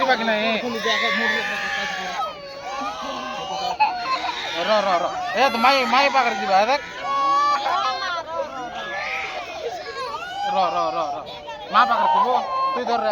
ଯିବା କି ନାହିଁ ର ଏ ତ ମାଇ ପାଖରେ ଯିବା ଦେଖ ର ମା ପାଖରେ ଥିବ ତୁଇ ଧର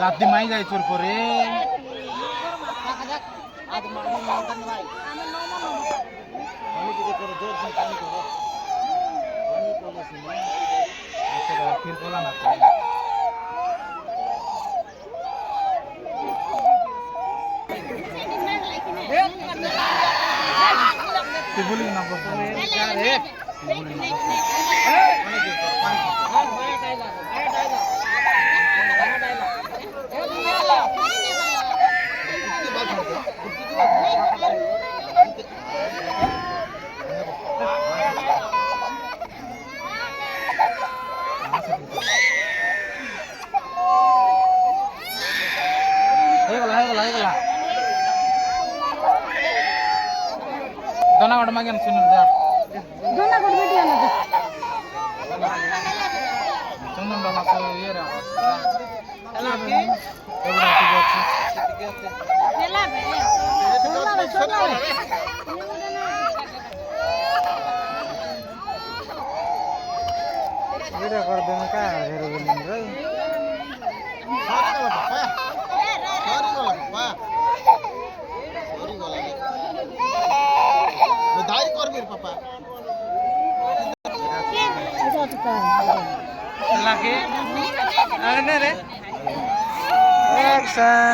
गादी माई जाय चोर परे फिर बोला ना तू बोली ना बोल रे बोली ना हेगला दोना गोड मागे सुन जा दोना गोड वीडियो न सुन बाबा को ये रा एला की एला की बच्ची एला बे सुन वीडियो कर देन का हेरो बोलिन रे पापा लगे अरे रे